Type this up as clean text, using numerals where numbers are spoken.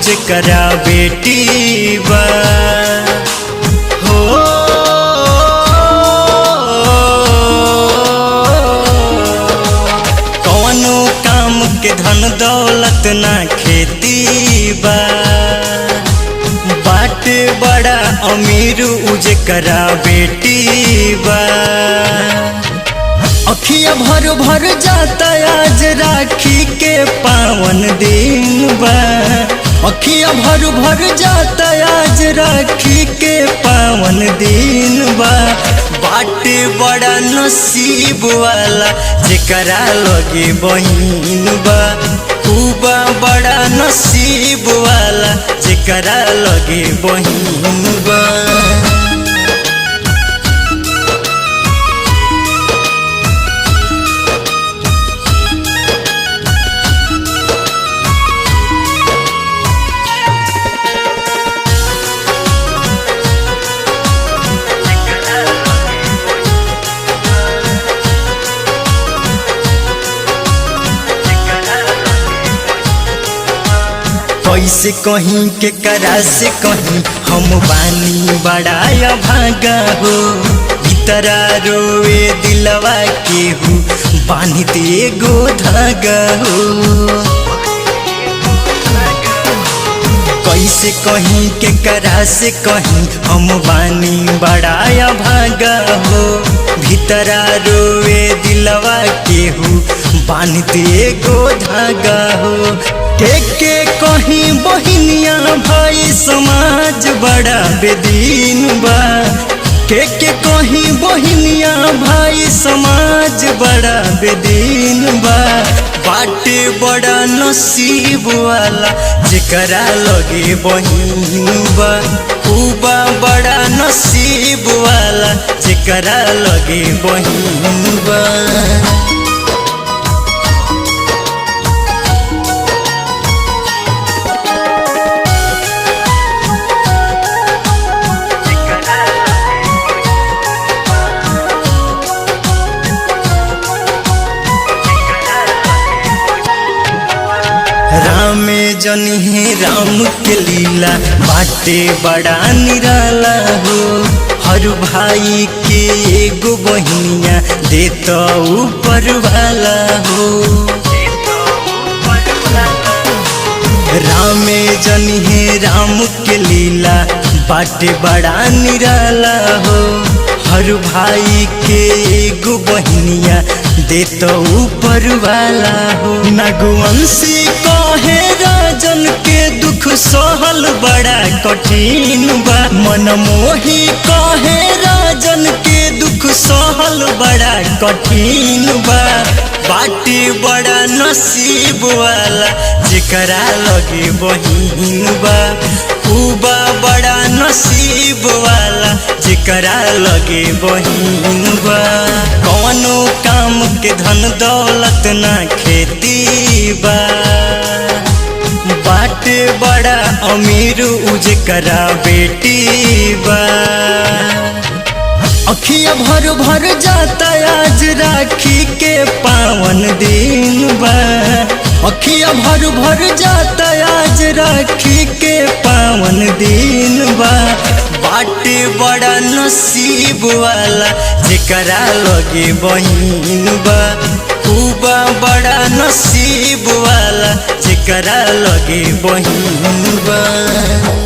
जेकरा बेटी बा हो। कौनो काम के धन दौलत ना खेती बा, बाटे बड़ा अमीर जेकरा बेटी बा। अखिया भर भर जाता आज राखी के पावन दिन बा, अखिया भर भर जाता आज राखी के पावन दिन बा। बाटे बड़ा नसीब वाला जेकरा लगे बहिन बा, खूबा बड़ा नसीब वाला जेकरा लगे बहिन बा। कैसे कहीं के करा से कहीं हम बानी बड़ा भागा हो। भीतरा रोए दिलवा के हो बांधित एगो धागा हो। कैसे कहीं के करा से कहीं हम बानी बड़ा भागा हो। भीतरा रोए दिलवा के हो बांधित एगो धागा हो। के कहीं बहिनिया भाई समाज बड़ा बेदीन बा, के कहीं बहिनिया भाई समाज बड़ा बेदीन बा। बाटे बड़ा नसीब वाला जेकरा लगे बहिन बा, खूबा बड़ा नसीब वाला जेकरा लगे बहिन बा। राम जनी है राम के लीला बाटे बड़ा निराला हो। हर भाई के एगो बहिनिया देता ऊपर वाला हो। राम जनी है राम के लीला बाटे बड़ा निराला हो। हर भाई के एगो बहिनिया देता ऊपर वाला हो। नगवंशी कहे राजन के दुख सहल बड़ा कठिन बा, मनमोही कहे राजन के दुख सहल बड़ा कठिन बा। बाटे बड़ा नसीब वाला जेकरा लगे बहिन बा, खूबा बड़ा नसीब वाला जेकरा लगे बहिन बा। कौनो काम के धन दौलत ना खेती बा, बाटे बड़ा अमीर जेकरा बेटी बा। अखिया भर भर जाता आज राखी के पावन दिन बा, अखिया भर भर जाता आज राखी के पावन दिन बा। बाटे बड़ा नसीब वाला जेकरा लगे बहिन बा, खूबा बड़ा नसीब वाला जेकरा लगे बहिन बा।